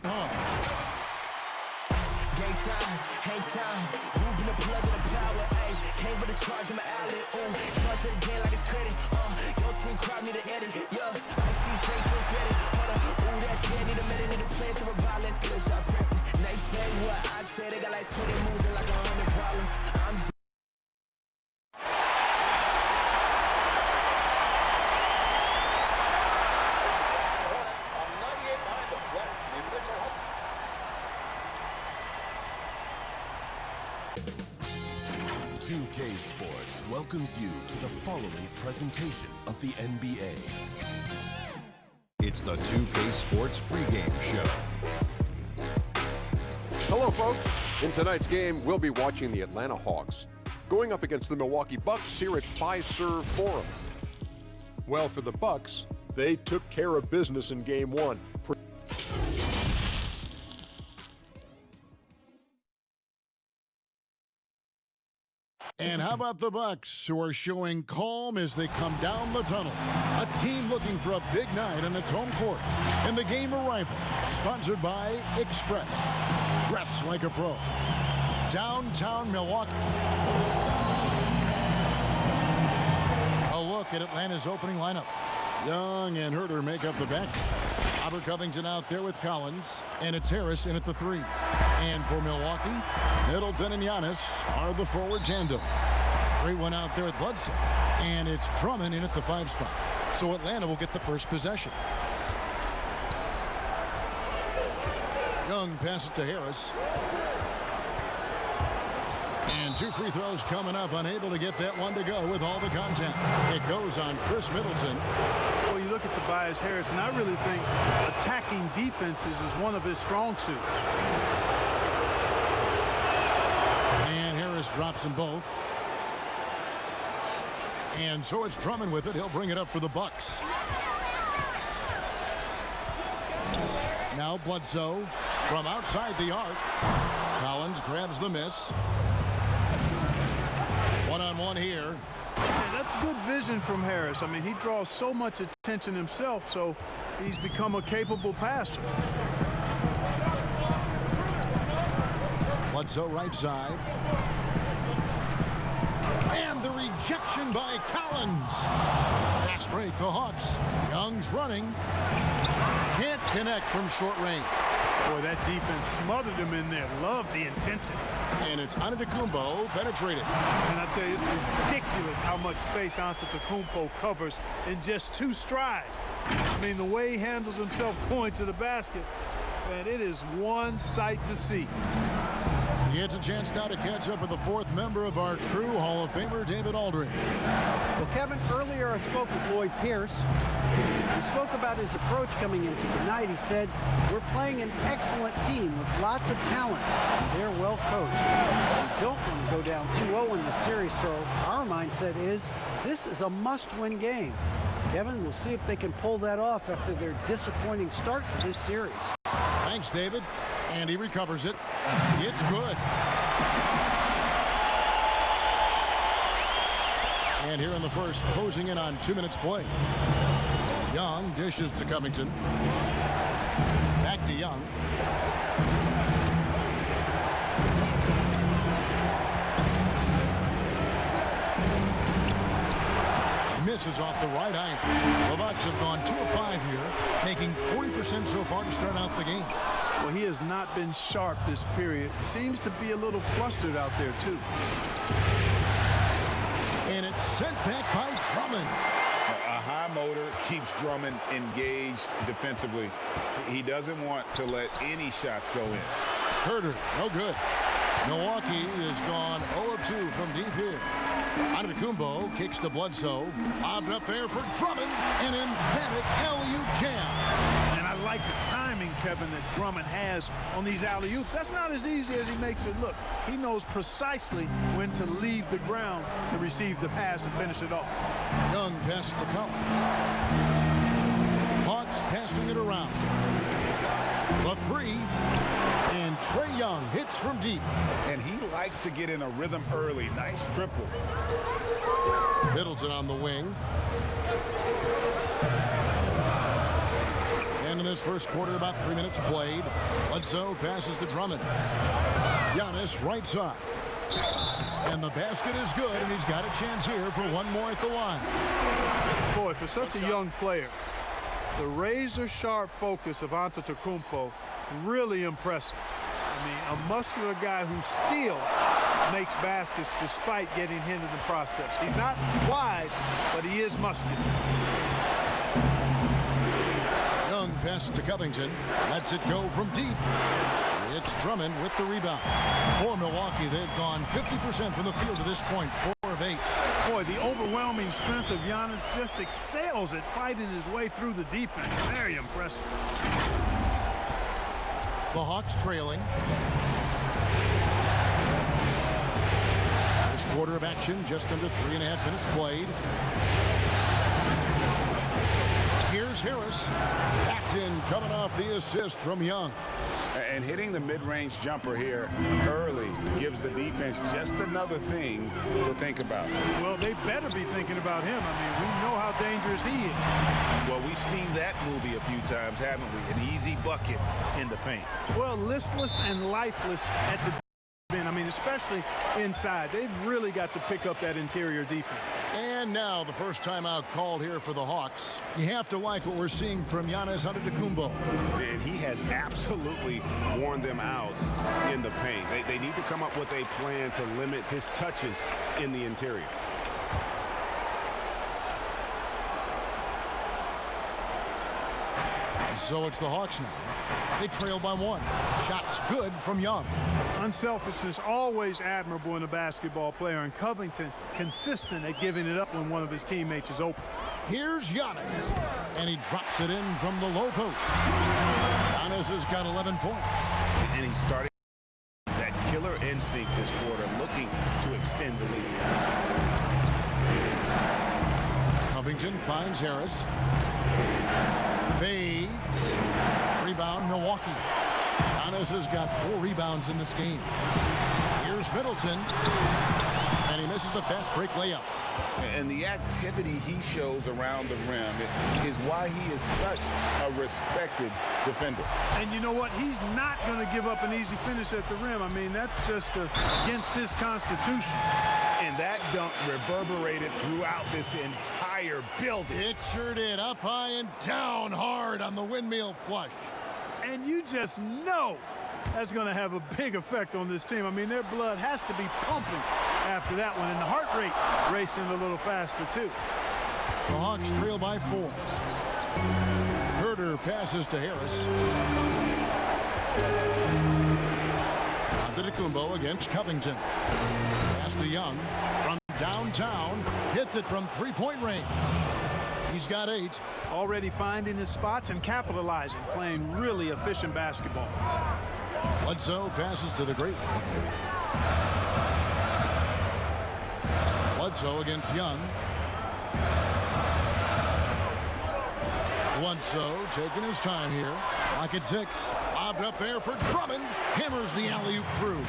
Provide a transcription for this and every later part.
Game time, hang time. Who been the plug in the power? Ayy, came with a charge in my alley. Ooh, charge it again like it's credit. Your team crowd need to edit. Yeah, I see face so get it. Hold up, ooh, that's dead. Need a minute, need a plan to revive. Let's get a shot pressing. They say what I say. They got like 20 moves and like 100 problems. I'm just Sports welcomes you to the following presentation of the NBA. It's the 2K Sports pregame show. Hello, folks. In tonight's game, we'll be watching the Atlanta Hawks going up against the Milwaukee Bucks here at Fiserv Forum. Well, for the Bucks, they took care of business in Game 1. And how about the Bucks, who are showing calm as they come down the tunnel? A team looking for a big night on its home court. And the game arrival, sponsored by Express. Dress like a pro. Downtown Milwaukee. A look at Atlanta's opening lineup. Young and Herter make up the back. Robert Covington out there with Collins. And it's Harris in at the 3. And for Milwaukee, Middleton and Giannis are the forward tandem. Great one out there at Bledsoe. And it's Drummond in at the 5 spot. So Atlanta will get the first possession. Young passes to Harris. And 2 free throws coming up, unable to get that one to go with all the contact. It goes on Chris Middleton. Well, you look at Tobias Harris, and I really think attacking defenses is one of his strong suits. And Harris drops them both. And so it's Drummond with it. He'll bring it up for the Bucks. Now Bledsoe from outside the arc. Collins grabs the miss. One-on-one here. Yeah, that's good vision from Harris. I mean, he draws so much attention himself, so he's become a capable passer. Bledsoe right side. And the rejection by Collins. Fast break, the Hawks. Young's running. Can't connect from short range. Boy, that defense smothered him in there. Love the intensity. And it's Antetokounmpo penetrated. And I tell you, it's ridiculous how much space Antetokounmpo covers in just 2 strides. I mean, the way he handles himself going to the basket, man, it is one sight to see. He gets a chance now to catch up with the 4th member of our crew, Hall of Famer David Aldridge. Well, Kevin, earlier I spoke with Lloyd Pierce. He spoke about his approach coming into tonight. He said, we're playing an excellent team with lots of talent. They're well coached. We don't want to go down 2-0 in the series, so our mindset is this is a must-win game. Kevin, we'll see if they can pull that off after their disappointing start to this series. Thanks, David. And he recovers it. It's good. And here in the first, closing in on 2 minutes play. Young dishes to Covington. Back to Young. Misses off the right eye. The Bucks have gone 2 of 5 here, making 40% so far to start out the game. Well, he has not been sharp this period. Seems to be a little flustered out there, too. And it's sent back by Drummond. A high motor keeps Drummond engaged defensively. He doesn't want to let any shots go in. Herter, no good. Milwaukee has gone 0 of 2 from deep here. Antetokounmpo kicks to Bledsoe. Lobbed up there for Drummond. An emphatic LU jam. And I like the timing, Kevin, that Drummond has on these alley-oops. That's not as easy as he makes it look. He knows precisely when to leave the ground to receive the pass and finish it off. Young passes to Collins. Hawks passing it around. The 3. And Trae Young hits from deep. And he likes to get in a rhythm early. Nice triple. Middleton on the wing. And in this this first quarter, about 3 minutes played. Bledsoe passes to Drummond. Giannis right side. And the basket is good, and he's got a chance here for one more at the line. Boy, for such a young player, the razor-sharp focus of Antetokounmpo, really impressive. I mean, a muscular guy who still makes baskets despite getting hit in the process. He's not wide, but he is muscular. Young passes to Covington. Lets it go from deep. It's Drummond with the rebound. For Milwaukee, they've gone 50% from the field to this point, 4 of 8. Boy, the overwhelming strength of Giannis just excels at fighting his way through the defense. Very impressive. The Hawks trailing. First quarter of action, just under 3.5 minutes played. Here's Harris. Backed in, coming off the assist from Young. And hitting the mid-range jumper here early gives the defense just another thing to think about. Well, they better be thinking about him. I mean, we know how dangerous he is. Well, we've seen that movie a few times, haven't we? An easy bucket in the paint. Well, listless and lifeless at the end. I mean, especially inside. They've really got to pick up that interior defense. And now the first timeout called here for the Hawks. You have to like what we're seeing from Giannis Antetokounmpo. And he has absolutely worn them out in the paint. They need to come up with a plan to limit his touches in the interior. So it's the Hawks now. They trail by 1. Shots good from Young. Unselfishness always admirable in a basketball player, and Covington consistent at giving it up when one of his teammates is open. Here's Giannis, and he drops it in from the low post. Giannis has got 11 points. And he started that killer instinct this quarter, looking to extend the lead. Covington finds Harris. Fades. Rebound, Milwaukee. Giannis has got 4 rebounds in this game. Here's Middleton. And he misses the fast break layup. And the activity he shows around the rim is why he is such a respected defender. And you know what? He's not going to give up an easy finish at the rim. I mean, that's just against his constitution. And that dunk reverberated throughout this entire building. It sure did. Up high and down hard on the windmill flush. And you just know that's going to have a big effect on this team. I mean, their blood has to be pumping after that one, and the heart rate racing a little faster, too. The Hawks trail by 4. Herder passes to Harris. Antetokounmpo against Covington. Pass to Young from downtown. Hits it from 3-point range. He's got 8. Already finding his spots and capitalizing, playing really efficient basketball. Bledsoe passes to the great one. Bledsoe against Young. Bledsoe taking his time here. Lock at 6. Lobbed up there for Drummond. Hammers the alley-oop through.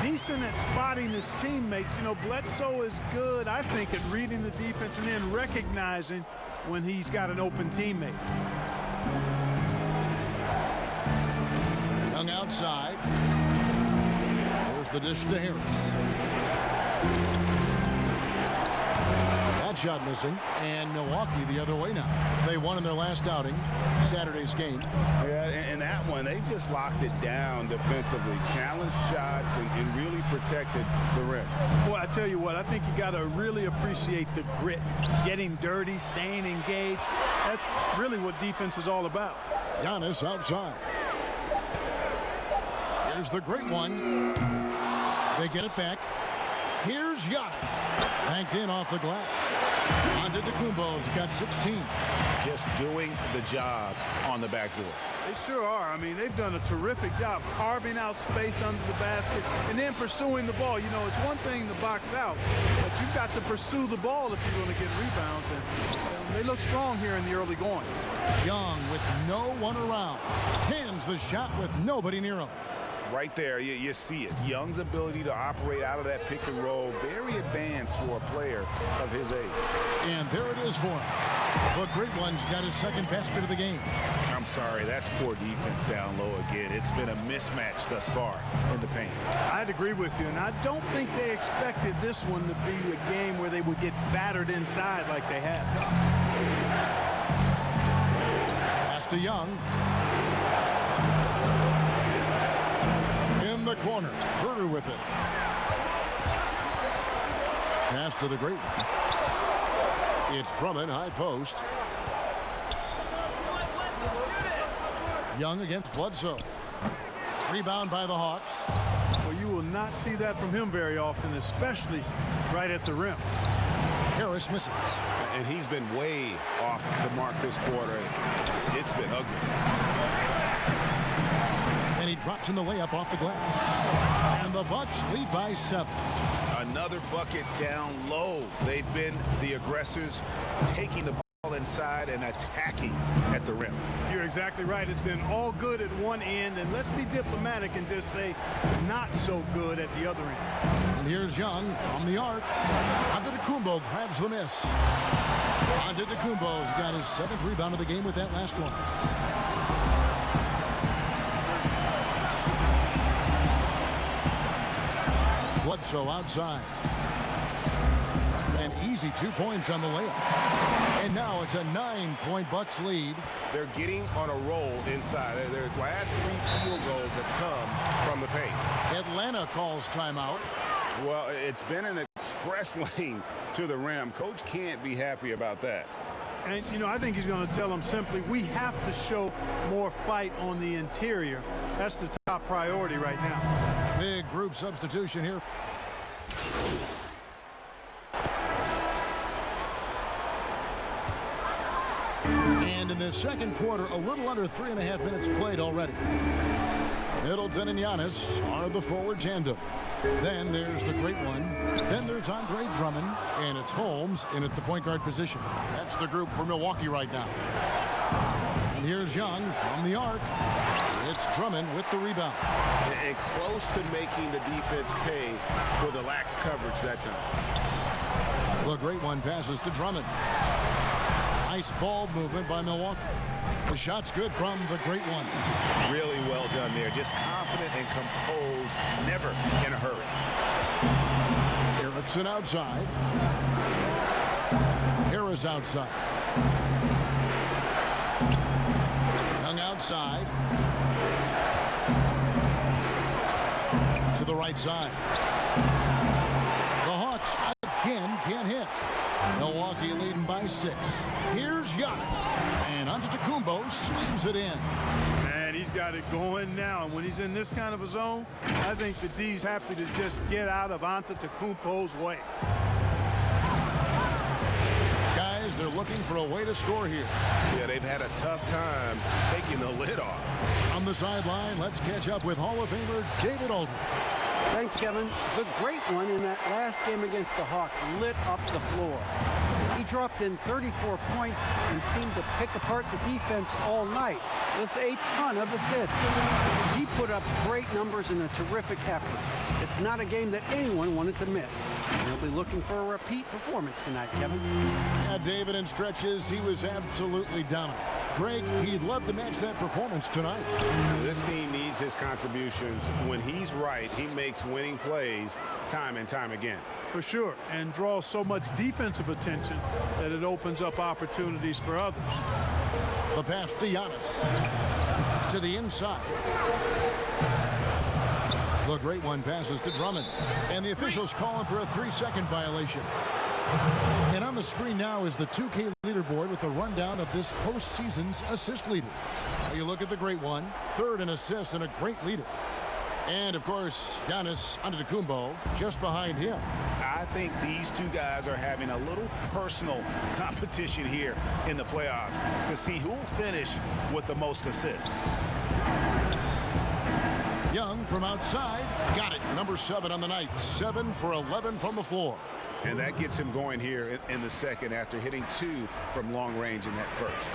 Decent at spotting his teammates. You know, Bledsoe is good, I think, at reading the defense and then recognizing when he's got an open teammate. Young outside. There's the dish to Harris. That shot missing. And Milwaukee the other way now. They won in their last outing, Saturday's game. Yeah, and that one, they just locked it down defensively. Challenged shots and really protected the rim. Boy, I tell you what, I think you got to really appreciate the grit. Getting dirty, staying engaged. That's really what defense is all about. Giannis outside. Here's the great one. They get it back. Here's Giannis. Banked in off the glass. Antetokounmpo's got 16. Just doing the job on the backboard. They sure are. I mean, they've done a terrific job carving out space under the basket and then pursuing the ball. You know, it's one thing to box out, but you've got to pursue the ball if you're going to get rebounds. And they look strong here in the early going. Young with no one around. Hands the shot with nobody near him. right there, you see it. Young's ability to operate out of that pick and roll, very advanced for a player of his age. And there it is for him. The Great One's got his second basket of the game. I'm sorry, that's poor defense down low again. It's been a mismatch thus far in the paint. I'd agree with you, and I don't think they expected this one to be a game where they would get battered inside like they have. Pass to Young. In the corner. Herder with it. Pass to the Great One. It's Drummond, high post. Young against Bledsoe. Rebound by the Hawks. Well, you will not see that from him very often, especially right at the rim. Harris misses. And he's been way off the mark this quarter. It's been ugly. And he drops in the layup off the glass. And the Bucks lead by 7. Another bucket down low. They've been the aggressors, taking the ball inside and attacking at the rim. You're exactly right. It's been all good at one end, and let's be diplomatic and just say not so good at the other end. And here's Young from the arc. Antetokounmpo grabs the miss. Antetokounmpo's got his 7th rebound of the game with that last one. Bledsoe outside. An easy 2 points on the layup. And now it's a 9-point Bucks lead. They're getting on a roll inside. Their last 3 field goals have come from the paint. Atlanta calls timeout. Well, it's been an express lane to the rim. Coach can't be happy about that. And, you know, I think he's going to tell them simply, we have to show more fight on the interior. That's the top priority right now. Big group substitution here. And in the second quarter, a little under 3.5 minutes played already. Middleton and Giannis are the forward tandem. Then there's the Great One. Then there's Andre Drummond. And it's Holmes in at the point guard position. That's the group for Milwaukee right now. And here's Young from the arc. It's Drummond with the rebound. And close to making the defense pay for the lax coverage that time. The Great One passes to Drummond. Nice ball movement by Milwaukee. The shot's good from the Great One. Really well done there. Just confident and composed, never in a hurry. Erickson outside. Harris outside. Young outside. To the right side. The Hawks again can't hit. Milwaukee leading by 6. Here's Giannis. And Antetokounmpo slams it in. Man, he's got it going now. And when he's in this kind of a zone, I think the D's happy to just get out of Antetokounmpo's way. Guys, they're looking for a way to score here. Yeah, they've had a tough time taking the lid off. On the sideline, let's catch up with Hall of Famer David Aldridge. Thanks, Kevin. The Great One in that last game against the Hawks lit up the floor. He dropped in 34 points and seemed to pick apart the defense all night with a ton of assists. He put up great numbers in a terrific effort. It's not a game that anyone wanted to miss. We'll be looking for a repeat performance tonight, Kevin. Yeah, David, in stretches, he was absolutely dominant. Greg, he'd love to match that performance tonight. This team needs his contributions. When he's right, he makes winning plays time and time again. For sure, and draws so much defensive attention that it opens up opportunities for others. The pass to Giannis. To the inside. The Great One passes to Drummond. And the officials calling for a 3-second violation. And on the screen now is the 2K leaderboard with a rundown of this postseason's assist leaders. Now you look at the Great One, 3rd in assists and a great leader. And, of course, Giannis Antetokounmpo just behind him. I think these two guys are having a little personal competition here in the playoffs to see who will finish with the most assists. Young from outside. Got it. Number 7 on the night. 7 for 11 from the floor. And that gets him going here in the second after hitting 2 from long range in that first.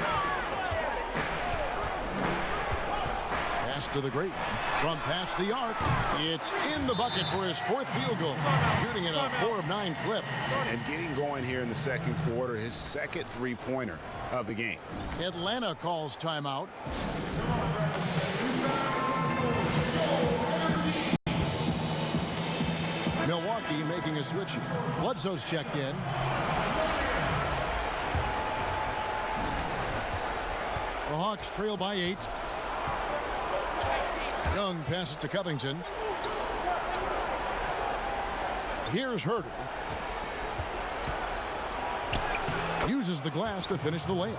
Pass to the great from past the arc. It's in the bucket for his 4th field goal. Shooting at a 4 of 9 clip. And getting going here in the second quarter, his second three-pointer of the game. Atlanta calls timeout. Milwaukee making a switch. Bledsoe's checked in. The Hawks trail by 8. Young passes to Covington. Here's Herter. Uses the glass to finish the layup.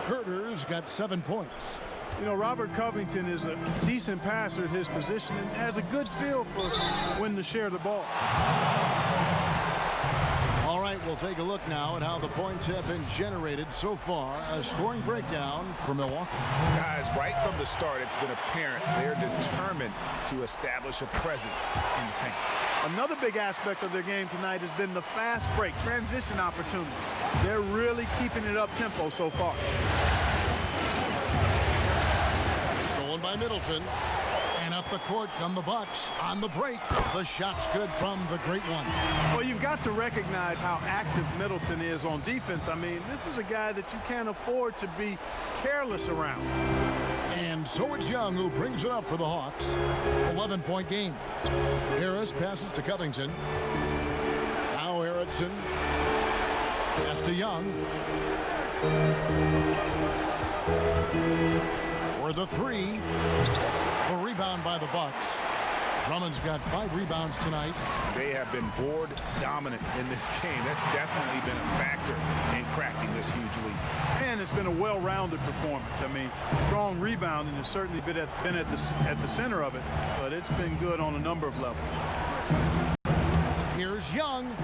Herter's got 7 points. You know, Robert Covington is a decent passer at his position and has a good feel for when to share the ball. All right, we'll take a look now at how the points have been generated so far. A scoring breakdown for Milwaukee. Guys, right from the start, it's been apparent they're determined to establish a presence in the paint. Another big aspect of their game tonight has been the fast break, transition opportunity. They're really keeping it up tempo so far. Stolen by Middleton. And up the court come the Bucks on the break. The shot's good from the great one. Well, you've got to recognize how active Middleton is on defense. I mean, this is a guy that you can't afford to be careless around. And so it's Young who brings it up for the Hawks. 11-point game. Harris passes to Covington. Now Erickson. Pass to Young. For the 3. A rebound by the Bucks. Drummond's got 5 rebounds tonight. They have been board dominant in this game. That's definitely been a factor in cracking this huge lead. And it's been a well-rounded performance. I mean, strong rebounding has certainly been at the center of it, but it's been good on a number of levels. Here's Young.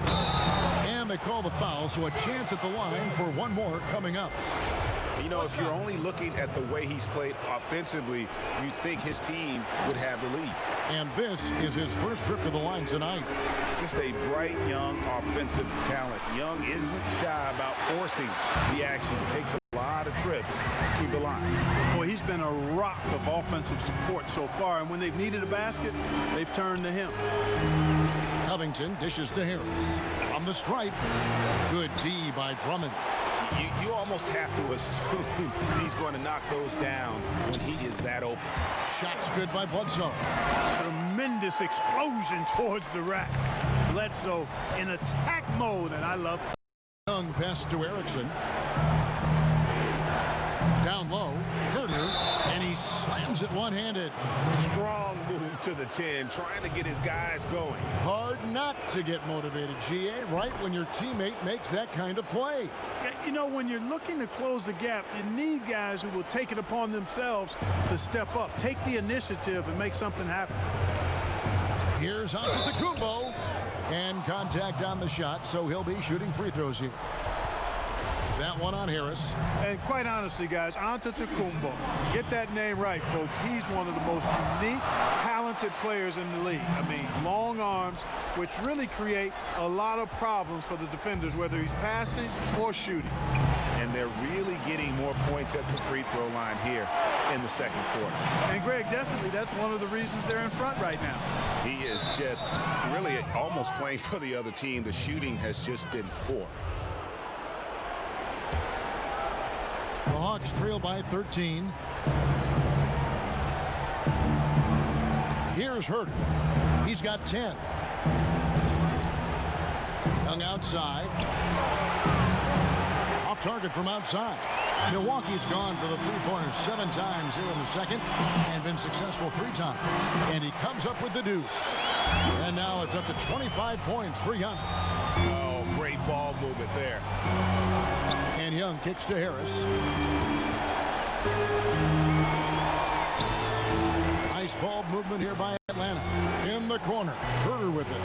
And they call the foul, so a chance at the line for one more coming up. You know, if you're only looking at the way he's played offensively, you think his team would have the lead. And this is his first trip to the line tonight. Just a bright, young offensive talent. Young isn't shy about forcing the action. Takes a lot of trips to the line. Boy, he's been a rock of offensive support so far, and when they've needed a basket, they've turned to him. Covington dishes to Harris. From the stripe. Good D by Drummond. You almost have to assume he's going to knock those down when he is that open. Shot's good by Bledsoe. Tremendous explosion towards the rack. Bledsoe in attack mode, and I love it. Young pass to Erickson. Down low, Herter, and he slams it one-handed. Strong move to the 10, trying to get his guys going. Hard not to get motivated, GA, right when your teammate makes that kind of play. You know, when you're looking to close the gap, you need guys who will take it upon themselves to step up, take the initiative, and make something happen. Here's Antetokounmpo, and contact on the shot, so he'll be shooting free throws here. That one on Harris. And quite honestly, guys, Antetokounmpo, get that name right, folks. He's one of the most unique, talented players in the league. I mean, long arms, which really create a lot of problems for the defenders, whether he's passing or shooting. And they're really getting more points at the free throw line here in the second quarter. And Greg, definitely that's one of the reasons they're in front right now. He is just really almost playing for the other team. The shooting has just been poor. The Hawks trail by 13. Here's Herter. He's got 10. Young outside. Off target from outside. Milwaukee's gone for the three-pointers 7 times here in the second and been successful 3 times. And he comes up with the deuce. And now it's up to 25 points for Giannis. Oh, great ball movement there. And Young kicks to Harris. Nice ball movement here by Atlanta. In the corner. Herter with it.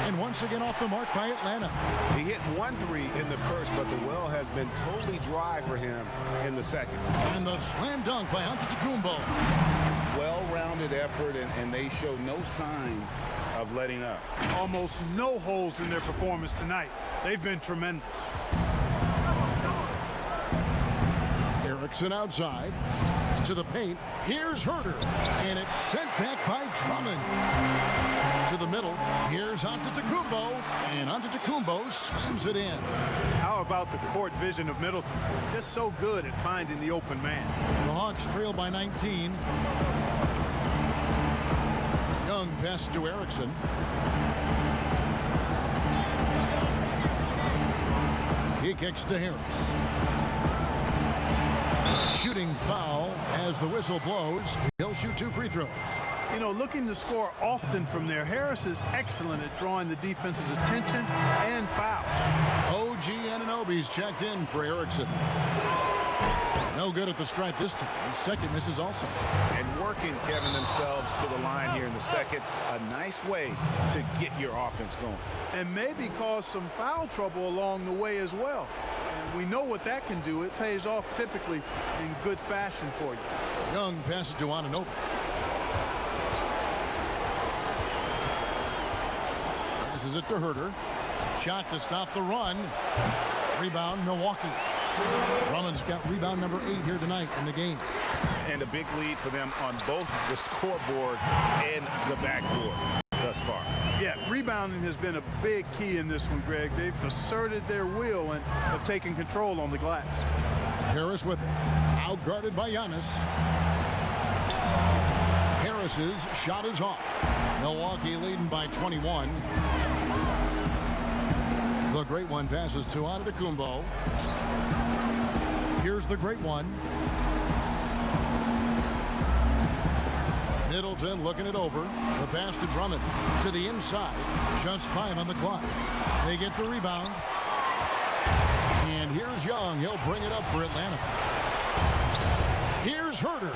And once again off the mark by Atlanta. He hit 1 3 in the first, but the well has been totally dry for him in the second. And the slam dunk by Antetokounmpo. Well-rounded effort, and they show no signs of letting up. Almost no holes in their performance tonight. They've been tremendous. Erickson outside. To the paint. Here's Herder. And it's sent back by Drummond. To the middle. Here's Antetokounmpo. And Antetokounmpo slams it in. How about the court vision of Middleton? Just so good at finding the open man. The Hawks trail by 19. Young passes to Erickson. He kicks to Harris. Shooting foul as the whistle blows. He'll shoot 2 free throws. You know, looking to score often from there. Harris is excellent at drawing the defense's attention and foul. OG Anunoby's checked in for Erickson. No good at the stripe this time. His second misses also. And working, Kevin, themselves to the line here in the second. A nice way to get your offense going. And maybe cause some foul trouble along the way as well. And we know what that can do. It pays off typically in good fashion for you. Young passes to Anunoby. Passes it to Herder. Shot to stop the run. Rebound, Milwaukee. Drummond's got rebound number 8 here tonight in the game. And a big lead for them on both the scoreboard and the backboard thus far. Yeah, rebounding has been a big key in this one, Greg. They've asserted their will and have taken control on the glass. Harris with it. Outguarded by Giannis. Harris's shot is off. Milwaukee leading by 21. The great one passes to Antetokounmpo. Here's the great one. Middleton looking it over. The pass to Drummond. To the inside. Just 5 on the clock. They get the rebound. And here's Young. He'll bring it up for Atlanta. Here's Herder.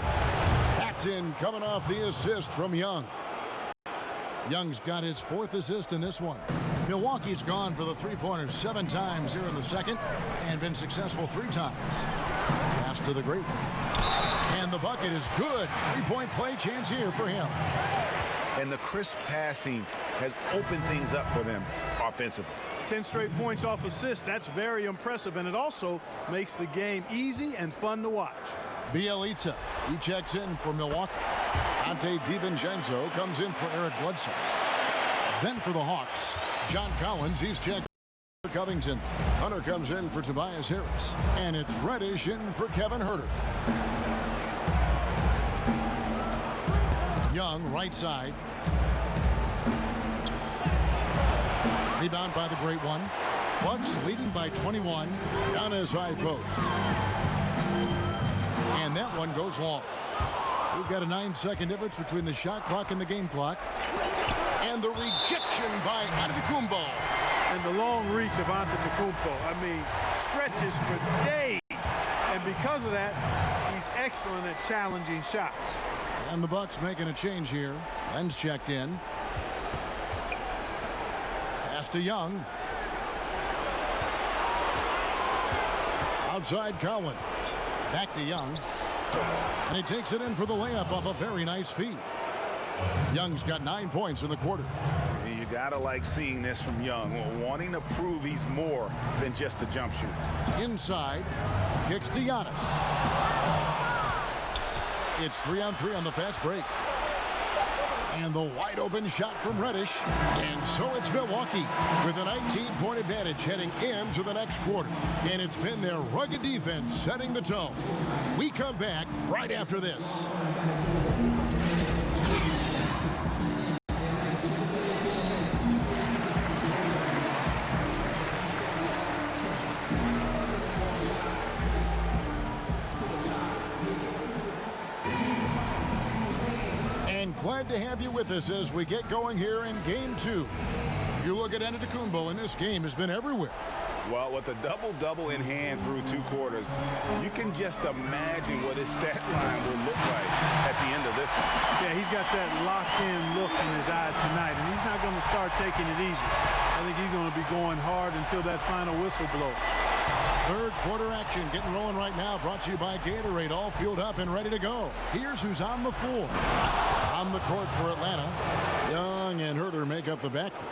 That's in, coming off the assist from Young. Young's got his 4th assist in this one. Milwaukee's gone for the three-pointers 7 times here in the second and been successful 3 times. Pass to the great one. And the bucket is good. 3-point play chance here for him. And the crisp passing has opened things up for them offensively. 10 straight points off assists. That's very impressive, and it also makes the game easy and fun to watch. Bielitsa, he checks in for Milwaukee. Ante DiVincenzo comes in for Eric Bledsoe. Then for the Hawks, John Collins, he's checked for Covington. Hunter comes in for Tobias Harris. And it's Reddish in for Kevin Herder. Young, right side. Rebound by the great one. Bucks leading by 21. Down his high post. And that one goes long. We've got a 9-second difference between the shot clock and the game clock. And the rejection by Antetokounmpo. And the long reach of Antetokounmpo. I mean, stretches for days. And because of that, he's excellent at challenging shots. And the Bucks making a change here. Len's checked in. Pass to Young. Outside Collins. Back to Young. And he takes it in for the layup off a very nice feed. Young's got 9 points in the quarter. You gotta like seeing this from Young, wanting to prove he's more than just a jump shooter. Inside, kicks to Giannis. It's 3-on-3 on the fast break. And the wide open shot from Reddish. And so it's Milwaukee with a 19-point advantage heading into the next quarter. And it's been their rugged defense setting the tone. We come back right after this. Glad to have you with us as we get going here in Game 2. You look at Antetokounmpo, and this game has been everywhere. Well, with a double-double in hand through 2 quarters, you can just imagine what his stat line will look like at the end of this one. Yeah, he's got that locked-in look in his eyes tonight, and he's not going to start taking it easy. I think he's going to be going hard until that final whistle blows. Third quarter action getting rolling right now, brought to you by Gatorade, all fueled up and ready to go. Here's who's on the floor. On the court for Atlanta, Young and Herder make up the backcourt.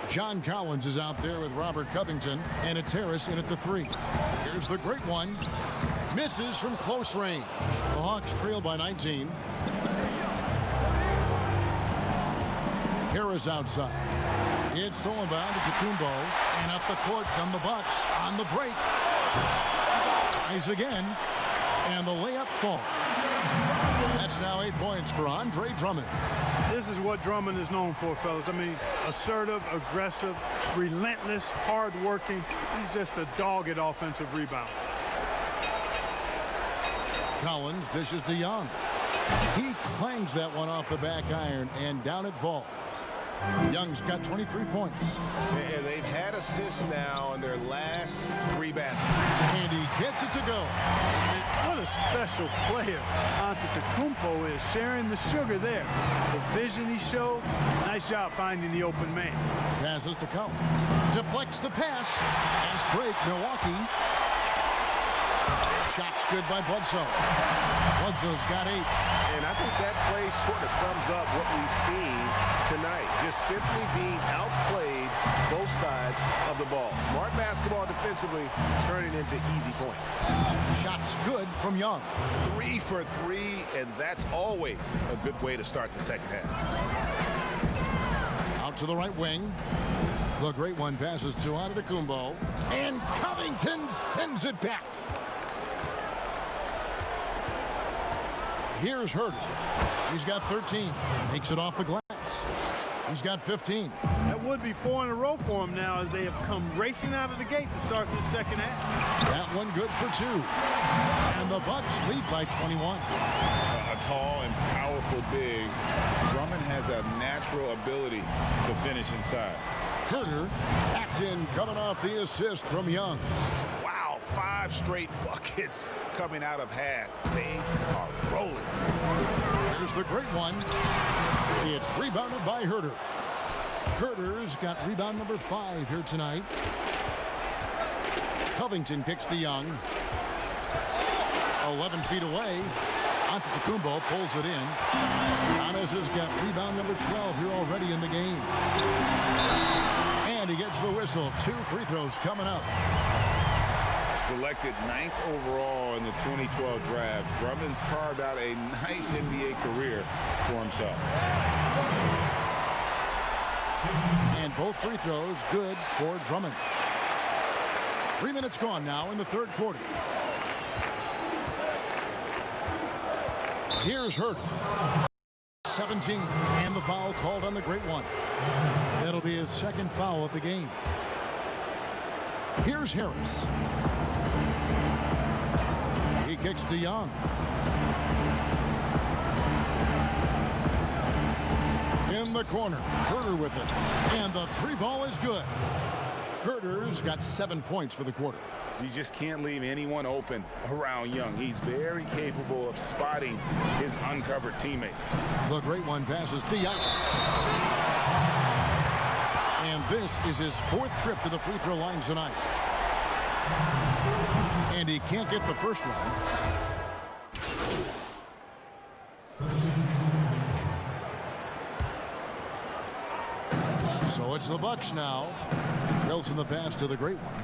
John Collins is out there with Robert Covington, and it's Harris in at the 3. Here's the great one. Misses from close range. The Hawks trail by 19. Harris outside. It's stolen by Antetokounmpo. And up the court come the Bucks on the break. Tries again. And the layup falls. That's now 8 points for Andre Drummond. This is what Drummond is known for, fellas. I mean, assertive, aggressive, relentless, hard-working. He's just a dogged offensive rebound. Collins dishes to Young. He clangs that one off the back iron, and down it falls. Young's got 23 points. And they've had assists now in their last 3 baskets. And he gets it to go. And what a special player Antetokounmpo is, sharing the sugar there. The vision he showed, nice job finding the open man. Passes to Collins. Deflects the pass. Fast break, Milwaukee. Shot's good by Bledsoe. Bledsoe's got 8. And I think that play sort of sums up what we've seen tonight. Just simply being outplayed both sides of the ball. Smart basketball defensively, turning into easy points. Shot's good from Young. 3 for 3, and that's always a good way to start the second half. Out to the right wing. The great one passes to Antetokounmpo. And Covington sends it back. Here's Herter. He's got 13. Makes it off the glass. He's got 15. That would be 4 in a row for him now as they have come racing out of the gate to start this second half. That one good for 2. And the Bucks lead by 21. A tall and powerful big. Drummond has a natural ability to finish inside. Herter backs in, coming off the assist from Young. Wow, 5 straight buckets coming out of half. They are rolling. Here's the great one. It's rebounded by Herter. Herter's got rebound number 5 here tonight. Covington kicks to Young. 11 feet away. Antetokounmpo pulls it in. Giannis has got rebound number 12 here already in the game. And he gets the whistle. 2 free throws coming up. Selected 9th overall in the 2012 draft, Drummond's carved out a nice NBA career for himself. And both free throws good for Drummond. 3 minutes gone now in the third quarter. Here's Herter. 17. And the foul called on the great one. That'll be his second foul of the game. Here's Harris. He kicks to Young. In the corner. Herter with it. And the 3 ball is good. Herter's got 7 points for the quarter. You just can't leave anyone open around Young. He's very capable of spotting his uncovered teammates. The great one passes to Giannis. And this is his 4th trip to the free throw line tonight. And he can't get the first one. So it's the Bucks now. Wilson the pass to the great one.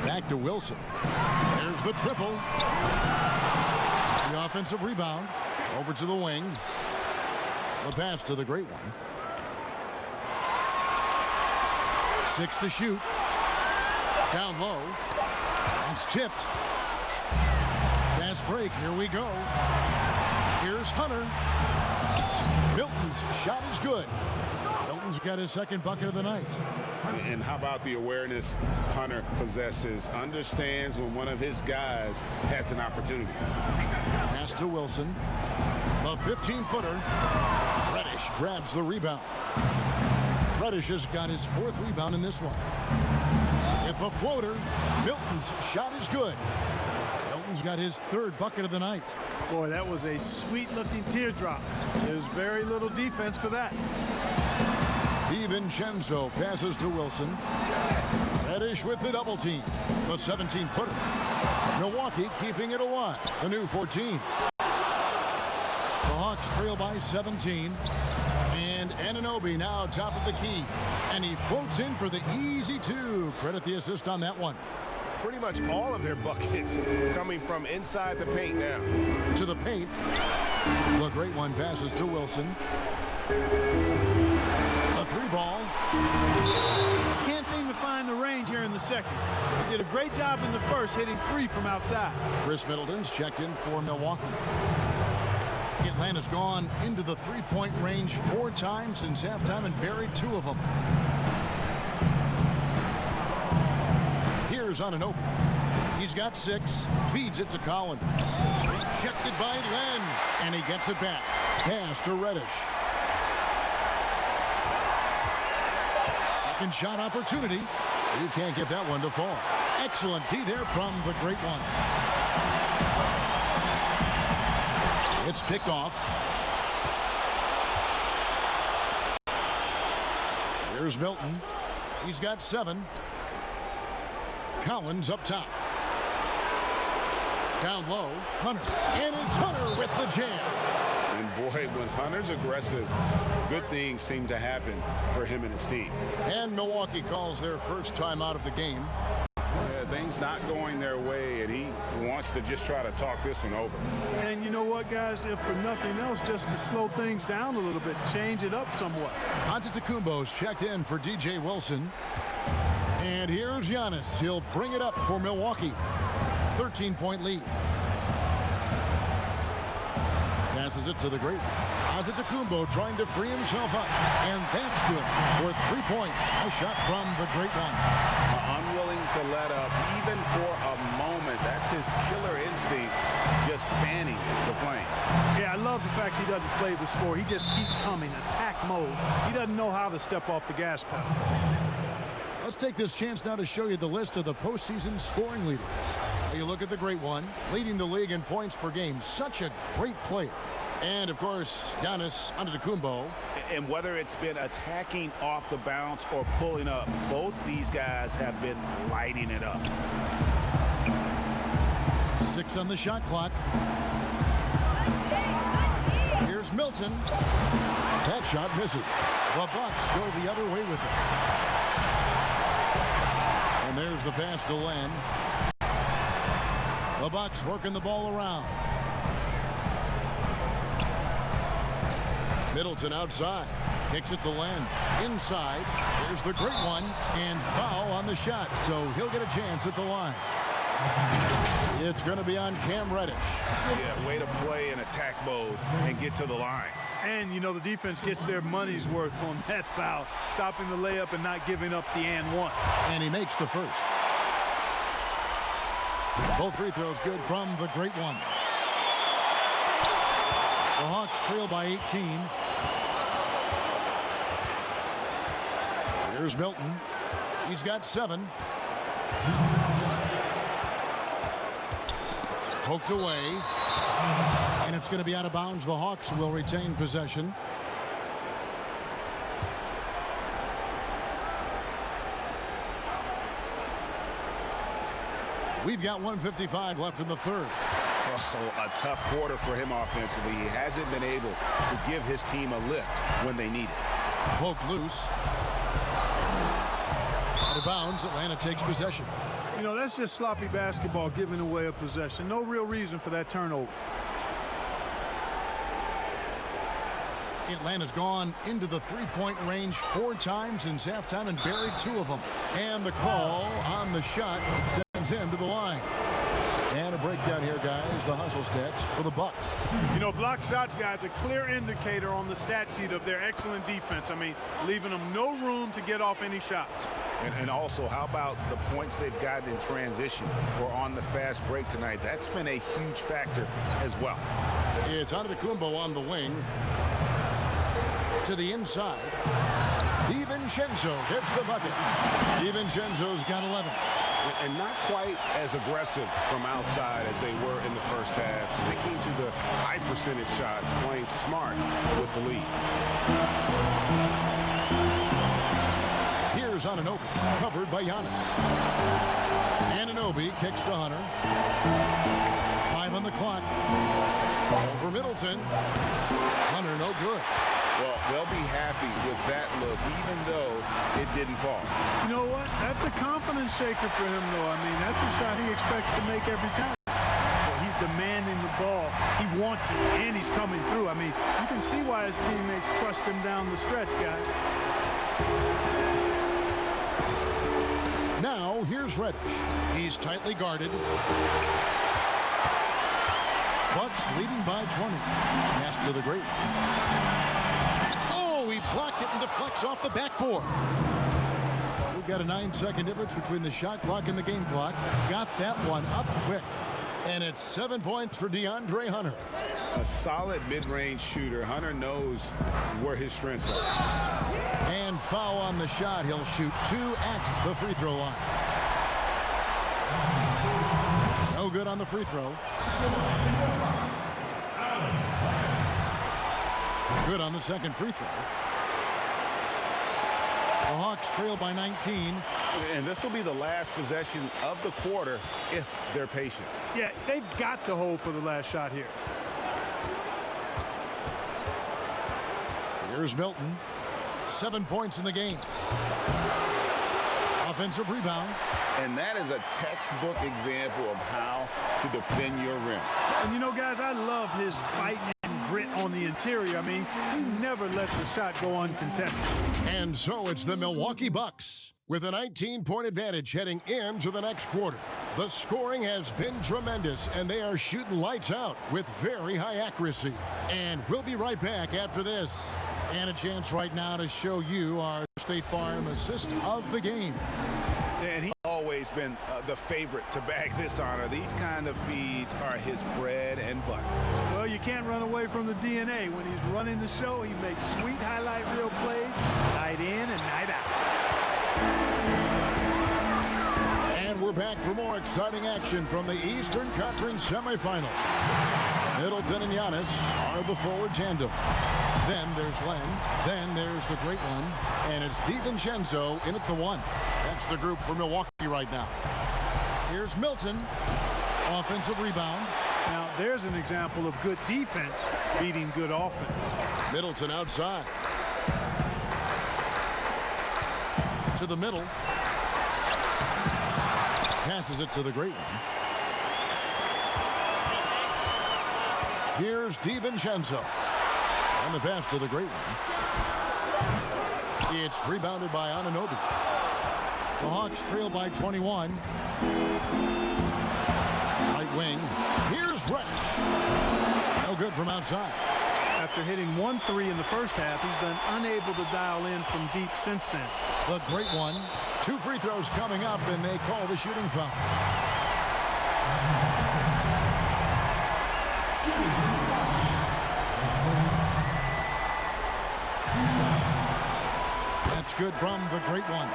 Back to Wilson. There's the triple. The offensive rebound. Over to the wing. The pass to the great one. 6 to shoot. Down low. It's tipped. Fast break. Here we go. Here's Hunter. Milton's shot is good. Milton's got his second bucket of the night. And how about the awareness Hunter possesses? Understands when one of his guys has an opportunity. Pass to Wilson. The 15-footer. Reddish grabs the rebound. Reddish has got his 4th rebound in this one. With the floater, Milton's shot is good. Milton's got his 3rd bucket of the night. Boy, that was a sweet-looking teardrop. There's very little defense for that. DiVincenzo passes to Wilson. Reddish with the double team. The 17-footer. Milwaukee keeping it alive. The new 14. The Hawks trail by 17. And Anunoby now top of the key. And he floats in for the easy 2. Credit the assist on that one. pretty much all of their buckets coming from inside the paint now. To the paint. The great one passes to Wilson. A three ball. Can't seem to find the range here in the second. He did a great job in the first, hitting three from outside. Chris Middleton's checked in for Milwaukee. Atlanta's gone into the three-point range 4 times since halftime and buried 2 of them. Here's Anunoby. He's got 6, feeds it to Collins. Rejected by Len, and he gets it back. Pass to Reddish. Second shot opportunity. He can't get that one to fall. Excellent D there from the great one. It's picked off. Here's Milton. He's got 7. Collins up top. Down low, Hunter. And it's Hunter with the jam. And boy, when Hunter's aggressive, good things seem to happen for him and his team. And Milwaukee calls their first time out of the game. Yeah, things not going their way, and he wants to just try to talk this one over. And you know what, guys? If for nothing else, just to slow things down a little bit, change it up somewhat. Antetokounmpo's checked in for DJ Wilson. And here's Giannis. He'll bring it up for Milwaukee. 13-point lead. Passes it to the great Antetokounmpo trying to free himself up. And that's good for 3 points. A shot from the great one. Unwilling to let up even for a moment. That's his killer instinct, just fanning the flame. Yeah, I love the fact he doesn't play the score. He just keeps coming, attack mode. He doesn't know how to step off the gas pedal. Let's take this chance now to show you the list of the postseason scoring leaders. You look at the great one, leading the league in points per game. Such a great player. And, of course, Giannis Antetokounmpo. And whether it's been attacking off the bounce or pulling up, both these guys have been lighting it up. 6 on the shot clock. Here's Milton. That shot misses. The Bucks go the other way with it. And there's the pass to Len. The Bucks working the ball around. Middleton outside. Kicks it to Len. Inside. There's the great one. And foul on the shot. So he'll get a chance at the line. It's going to be on Cam Reddish. Yeah, way to play in attack mode and get to the line. And, you know, the defense gets their money's worth on that foul, stopping the layup and not giving up the and one. And he makes the first. Both free throws good from the great one. The Hawks trail by 18. Here's Milton. He's got 7. Poked away. And it's going to be out of bounds. The Hawks will retain possession. We've got 1:55 left in the third. Oh, a tough quarter for him offensively. He hasn't been able to give his team a lift when they need it. Poked loose. Out of bounds. Atlanta takes possession. You know, that's just sloppy basketball, giving away a possession. No real reason for that turnover. Atlanta's gone into the three-point range 4 times since halftime and buried 2 of them. And the call on the shot sends him to the line. And a breakdown here, guys. The hustle stats for the Bucks. You know, block shots, guys, a clear indicator on the stat sheet of their excellent defense. I mean, leaving them no room to get off any shots. And also, how about the points they've gotten in transition or on the fast break tonight? That's been a huge factor as well. It's Antetokounmpo on the wing. To the inside. DiVincenzo gets the bucket. DiVincenzo's got 11. And not quite as aggressive from outside as they were in the first half. Sticking to the high percentage shots, playing smart with the lead. Here's Anunoby, covered by Giannis. Anunoby kicks to Hunter. 5 on the clock. Over Middleton. Hunter no good. Well, they'll be happy with that look, even though it didn't fall. You know what? That's a confidence shaker for him, though. I mean, that's a shot he expects to make every time. Well, he's demanding the ball. He wants it, and he's coming through. I mean, you can see why his teammates trust him down the stretch, guys. Now, here's Reddish. He's tightly guarded. Bucks leading by 20. Pass to the great. Oh, he blocked it and deflects off the backboard. We've got a 9-second difference between the shot clock and the game clock. Got that one up quick. And it's 7 points for DeAndre Hunter. A solid mid-range shooter. Hunter knows where his strengths are. And foul on the shot. He'll shoot 2 at the free throw line. No good on the free throw. Good on the second free throw. The Hawks trail by 19. And this will be the last possession of the quarter if they're patient. Yeah, they've got to hold for the last shot here. Here's Milton. 7 points in the game. Offensive rebound. And that is a textbook example of how to defend your rim. And you know, guys, I love his fight and grit on the interior. I mean, he never lets a shot go uncontested. And so it's the Milwaukee Bucks with a 19-point advantage heading into the next quarter. The scoring has been tremendous, and they are shooting lights out with very high accuracy. And we'll be right back after this. And a chance right now to show you our State Farm assist of the game. And he's always been the favorite to bag this honor. These kind of feeds are his bread and butter. Well, you can't run away from the DNA. When he's running the show, he makes sweet highlight reel plays night in and night out. And we're back for more exciting action from the Eastern Conference semifinal. Middleton and Giannis are the forward tandem. Then there's Len. Then there's the great one. And it's DiVincenzo in at the one. That's the group for Milwaukee right now. Here's Milton. Offensive rebound. Now, there's an example of good defense beating good offense. Middleton outside. To the middle. Passes it to the great one. Here's DiVincenzo. And the pass to the great one. It's rebounded by Anunoby. The Hawks trail by 21. Right wing. Here's Reddish. No good from outside. After hitting 1 3 in the first half, he's been unable to dial in from deep since then. The great one. 2 free throws coming up, and they call the shooting foul. That's good from the great one.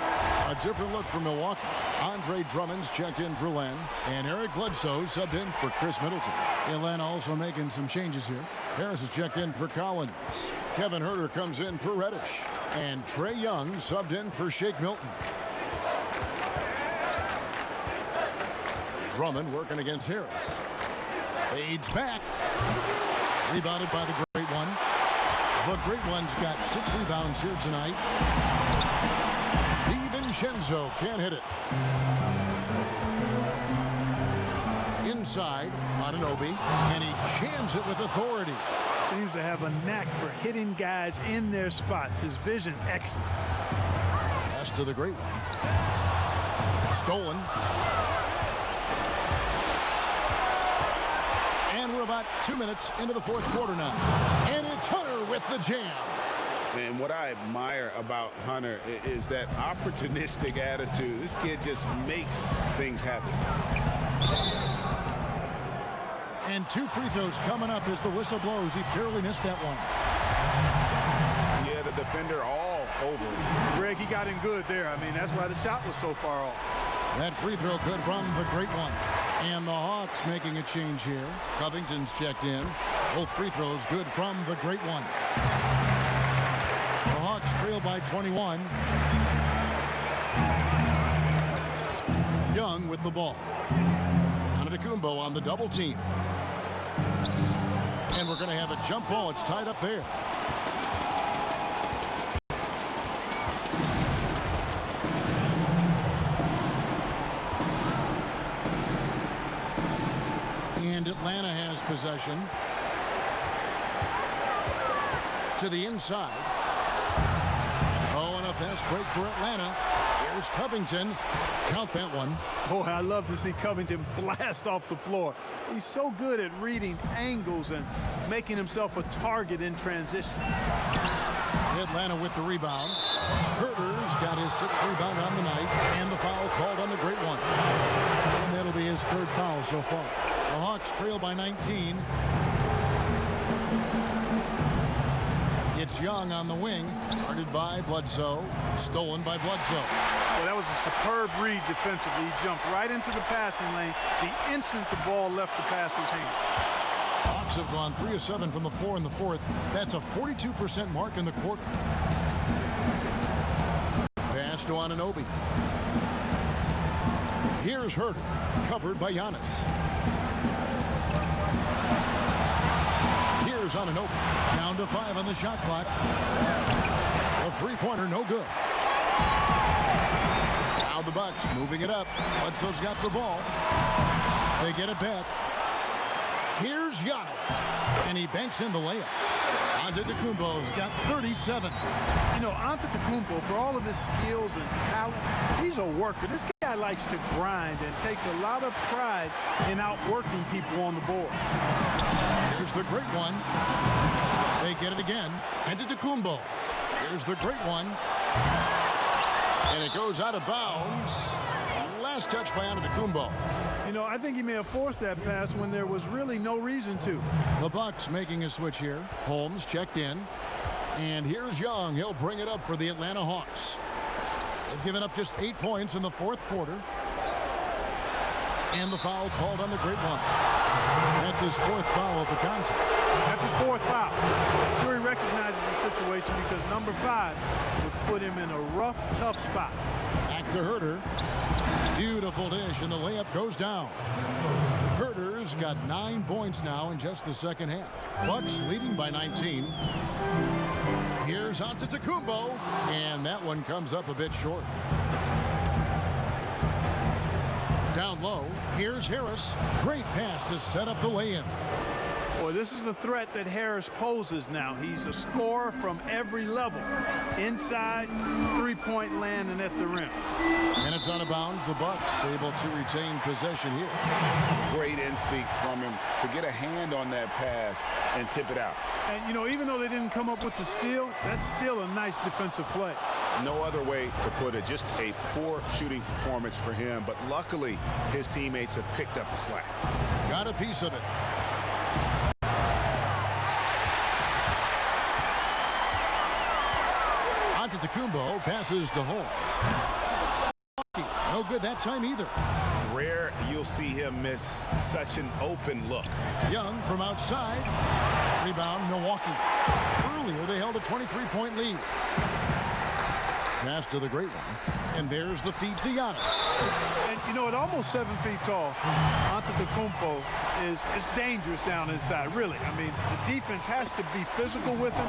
A different look for Milwaukee. Andre Drummond's checked in for Len, and Eric Bledsoe subbed in for Chris Middleton. Len also making some changes here. Harris is checked in for Collins. Kevin Huerter comes in for Reddish, and Trae Young subbed in for Shake Milton. Drummond working against Harris. Fades back. Rebounded by the great one. The great one's got 6 rebounds here tonight. DiVincenzo can't hit it. Inside, Anunoby, and he jams it with authority. Seems to have a knack for hitting guys in their spots. His vision excellent. Pass to the great one. Stolen. And we're about 2 minutes into the fourth quarter now. And it's Hunter with the jam. And what I admire about Hunter is that opportunistic attitude. This kid just makes things happen. And 2 free throws coming up as the whistle blows. He barely missed that one. Yeah, the defender all over him. Greg, he got him good there. I mean, that's why the shot was so far off. That free throw good from the great one. And the Hawks making a change here. Covington's checked in. Both free throws good from the great one. The Hawks trail by 21. Young with the ball. Antetokounmpo on the double team. And we're going to have a jump ball. It's tied up there. And Atlanta has possession. To the inside. Oh, and a fast break for Atlanta. Here's Covington. Count that one. Boy, I love to see Covington blast off the floor. He's so good at reading angles and making himself a target in transition. Atlanta with the rebound. Herter's got his 6th rebound on the night, and the foul called on the great one. And that'll be his 3rd foul so far. The Hawks trail by 19. It's Young on the wing, guarded by Bledsoe, stolen by Bledsoe. Well, that was a superb read defensively. He jumped right into the passing lane the instant the ball left the passer's hand. Hawks have gone 3 of 7 from the floor in the 4th. That's a 42% mark in the quarter. Pass to Anunoby. Here's Herter, covered by Giannis. Here's Anunoby, down to 5 on the shot clock. A 3-pointer, no good. Now the Bucks moving it up. Bledsoe's got the ball. They get it back. Here's Giannis, and he banks in the layup. Antetokounmpo's got 37. You know, Antetokounmpo, for all of his skills and talent, he's a worker. This guy likes to grind and takes a lot of pride in outworking people on the board. Here's the great one. They get it again. Antetokounmpo. Here's the great one. And it goes out of bounds. Last touch by Antetokounmpo. You know, I think he may have forced that pass when there was really no reason to. The Bucks making a switch here. Holmes checked in. And here's Young. He'll bring it up for the Atlanta Hawks. They've given up just 8 points in the 4th quarter. And the foul called on the great one. That's his 4th foul of the contest. That's his 4th foul. I'm sure he recognizes the situation because number 5 would put him in a rough, tough spot. Back to Herter. Beautiful dish, and the layup goes down. Herter's got 9 points now in just the 2nd half. Bucks leading by 19. Here's Antetokounmpo, and that one comes up a bit short. Down low, here's Harris. Great pass to set up the lay-in. Boy, this is the threat that Harris poses now. He's a scorer from every level. Inside, 3-point land, and at the rim. And it's out of bounds. The Bucks able to retain possession here. Great instincts from him to get a hand on that pass and tip it out. And, you know, even though they didn't come up with the steal, that's still a nice defensive play. No other way to put it. Just a poor shooting performance for him. But luckily, his teammates have picked up the slack. Got a piece of it. Antetokounmpo passes to Holmes. No good that time either. Rare you'll see him miss such an open look. Young from outside. Rebound, Milwaukee. Earlier, they held a 23-point lead. Pass to the great one. And there's the feed to Giannis. And, you know, at almost 7 feet tall, Antetokounmpo is dangerous down inside, really. I mean, the defense has to be physical with him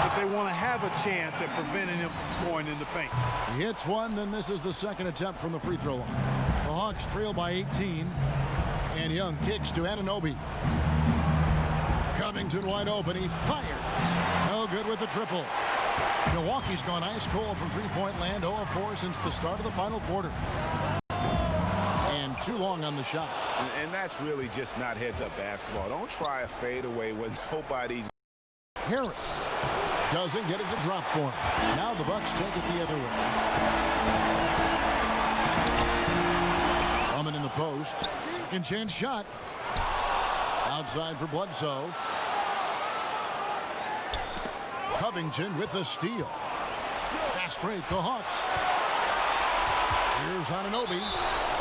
if they want to have a chance at preventing him from scoring in the paint. He hits one, then misses the 2nd attempt from the free throw line. The Hawks trail by 18. And Young kicks to Anunoby. Covington wide open. He fires. No good with the triple. Milwaukee's gone ice cold from 3-point land, 0 of 4 since the start of the final quarter. And too long on the shot. And that's really just not heads-up basketball. Don't try a fadeaway when nobody's. Harris doesn't get it to drop for him. Now the Bucks take it the other way. Drummond in the post. 2nd chance shot. Outside for Bledsoe. Covington with the steal. Fast break, the Hawks. Here's Anunoby.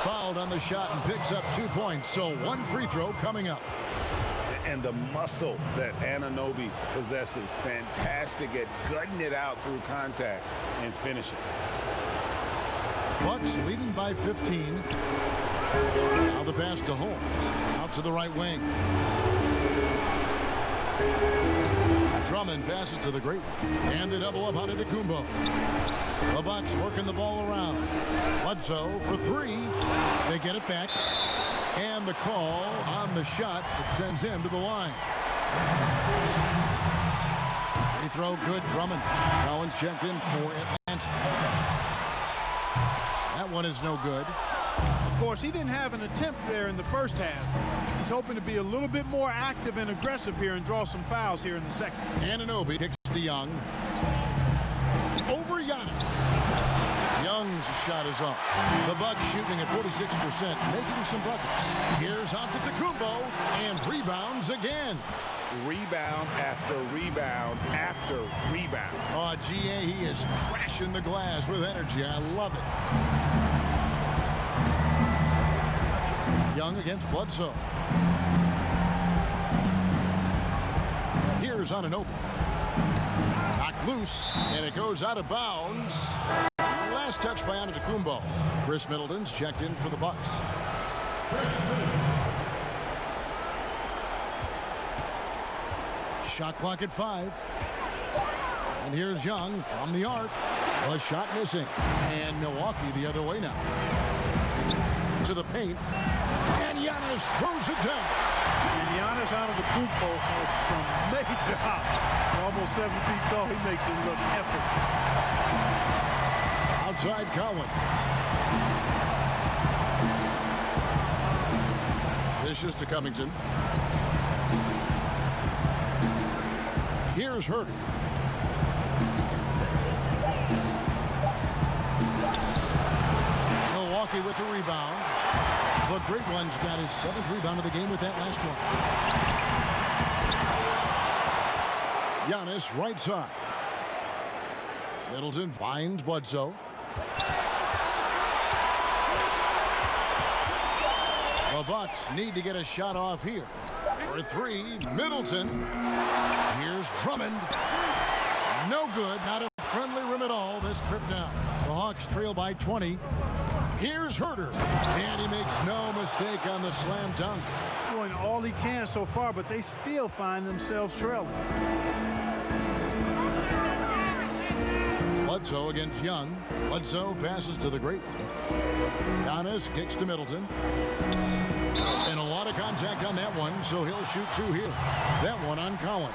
Fouled on the shot and picks up 2 points. So 1 free throw coming up. And the muscle that Anunoby possesses. Fantastic at gutting it out through contact and finishing. Bucks leading by 15. Now the pass to Holmes. Out to the right wing. Drummond passes to the great one. And they double up on Antetokounmpo. The Bucks working the ball around. Bledsoe for 3. They get it back. And the call on the shot that sends him to the line. Free throw good, Drummond. Collins checked in for Atlanta. That one is no good. Of course, he didn't have an attempt there in the first half. He's hoping to be a little bit more active and aggressive here and draw some fouls here in the second. Anunoby kicks to Young. Over Giannis. Young's shot is off. The Bucks shooting at 46%, making some buckets. Here's Antetokounmpo and rebounds again. Rebound after rebound after rebound. Oh, GA, he is crashing the glass with energy. I love it. Young against Bledsoe. Here's Anunoby. Knocked loose, and it goes out of bounds. Last touch by Antetokounmpo. Chris Middleton's checked in for the Bucks. Shot clock at 5. And here's Young from the arc. A shot missing. And Milwaukee the other way now. To the paint. And Giannis throws it down. And Giannis Antetokounmpo has some major hops. Almost 7 feet tall. He makes it look effortless. Outside Cowan. This is to Covington. Here's Herter. Milwaukee with the rebound. The great one's got his 7th rebound of the game with that last one. Giannis right side. Middleton finds Bledsoe. The Bucks need to get a shot off here. For 3, Middleton. Here's Drummond. No good. Not a friendly rim at all this trip down. The Hawks trail by 20. Here's Herter. And he makes no mistake on the slam dunk. Doing all he can so far, but they still find themselves trailing. Bledsoe against Young. Bledsoe passes to the great one. Giannis kicks to Middleton. And a lot of contact on that one, so he'll shoot 2 here. That one on Collins.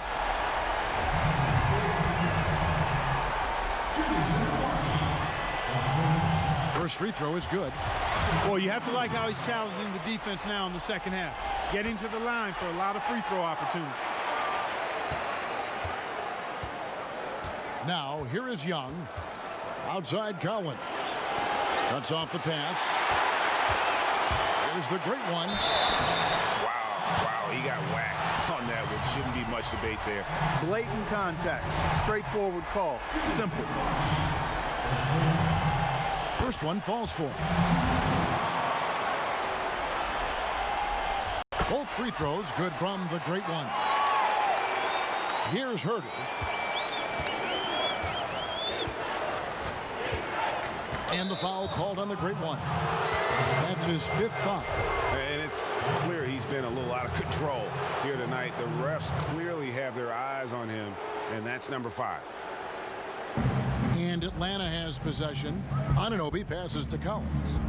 First free throw is good. Well, you have to like how he's challenging the defense now in the second half. Getting to the line for a lot of free throw opportunity. Now, here is Young. Outside Collins. Cuts off the pass. Here's the great one. Wow, he got whacked on that one. Shouldn't be much debate there. Blatant contact. Straightforward call. Simple. First one falls for him. Both free throws good from the great one. Here's Herter. And the foul called on the great one. That's his 5th foul. And it's clear he's been a little out of control here tonight. The refs clearly have their eyes on him, and that's number 5. And Atlanta has possession. Anunoby passes to Collins.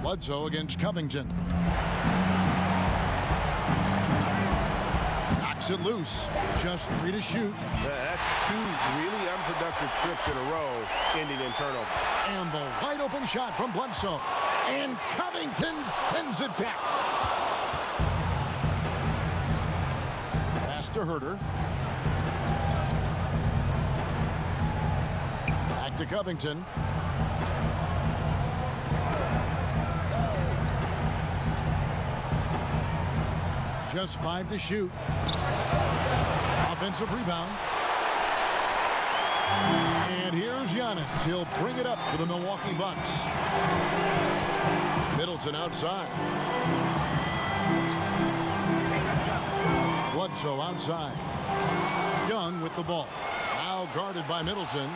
Bledsoe against Covington. Knocks it loose. Just 3 to shoot. That's 2 really unproductive trips in a row, ending in turnover. And the wide open shot from Bledsoe. And Covington sends it back. Pass to Herter. Back to Covington. Just 5 to shoot. Offensive rebound. And here's Giannis. He'll bring it up for the Milwaukee Bucks. Middleton outside. Bledsoe outside. Young with the ball. Now guarded by Middleton.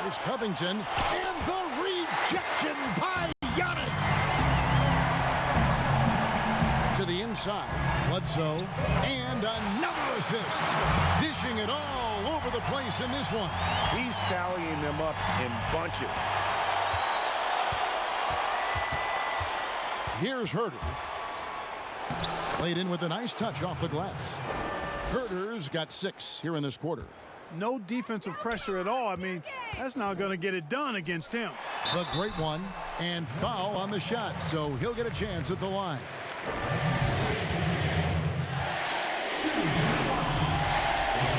Here's Covington. And the rejection by Giannis. To the inside. Bledsoe. And another assist. Dishing it all over the place in this one. He's tallying them up in bunches. Here's Herter. Played in with a nice touch off the glass. Herter's got 6 here in this quarter. No defensive pressure at all. I mean, that's not going to get it done against him. The great one, and foul on the shot, so he'll get a chance at the line.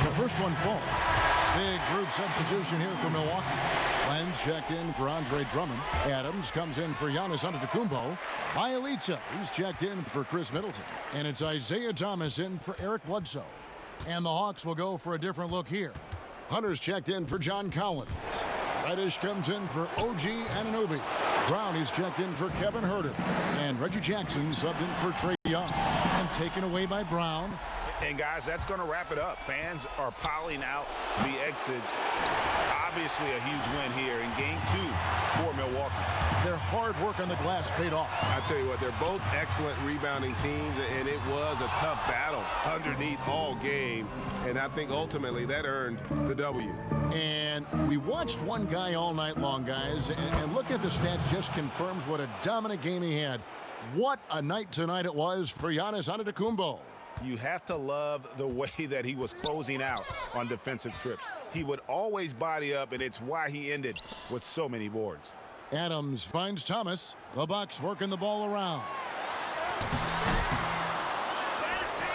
The first one falls. Big group substitution here for Milwaukee. Lenz checked in for Andre Drummond. Adams comes in for Giannis Antetokounmpo. Bielitsa, he's checked in for Chris Middleton. And it's Isaiah Thomas in for Eric Bledsoe. And the Hawks will go for a different look here. Hunter's checked in for John Collins. Reddish comes in for OG Anunoby. Brown is checked in for Kevin Herter. And Reggie Jackson subbed in for Trae Young. And taken away by Brown. And guys, that's going to wrap it up. Fans are piling out the exits. Obviously a huge win here in game 2 for Milwaukee. Their hard work on the glass paid off. I tell you what, they're both excellent rebounding teams, and it was a tough battle underneath all game. And I think ultimately that earned the W. And we watched one guy all night long, guys, and looking at the stats just confirms what a dominant game he had. What a night tonight it was for Giannis Antetokounmpo. You have to love the way that he was closing out on defensive trips. He would always body up, and it's why he ended with so many boards. Adams finds Thomas. The Bucks working the ball around.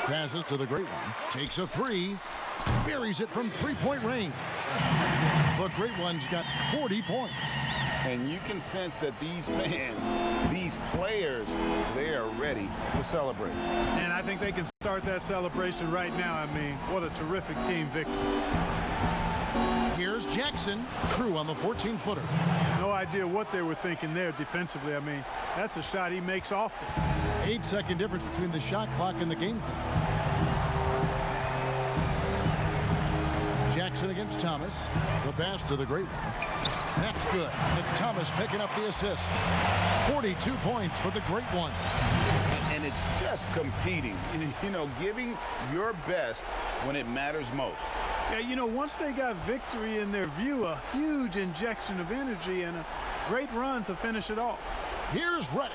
Passes to the great one. Takes a 3. Buries it from three-point range. The great one's got 40 points. And you can sense that these fans, these players, they are ready to celebrate. And I think they can start that celebration right now. I mean, what a terrific team victory. Here's Jackson. True on the 14-footer. No idea what they were thinking there defensively. I mean, that's a shot he makes often. 8-second difference between the shot clock and the game clock. Jackson against Thomas. The pass to the great one. That's good. And it's Thomas picking up the assist. 42 points for the great one. And it's just competing, you know, giving your best when it matters most. Yeah, you know, once they got victory in their view, a huge injection of energy and a great run to finish it off. Here's Reddish.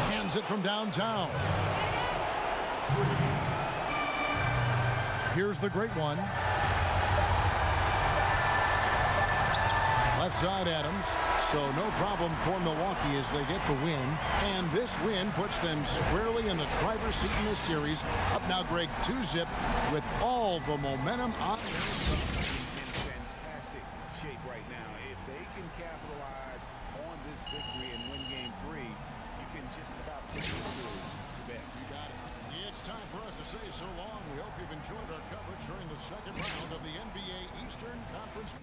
Hands it from downtown. Here's the great one. Left side Adams, so no problem for Milwaukee as they get the win. And this win puts them squarely in the driver's seat in this series. Up now, Greg, 2-zip with all the momentum on. In fantastic shape right now. If they can capitalize on this victory and win game 3, you can just about put this series to bed. You got it. It's time for us to say so long. We hope you've enjoyed our coverage during the second round of the NBA Eastern Conference.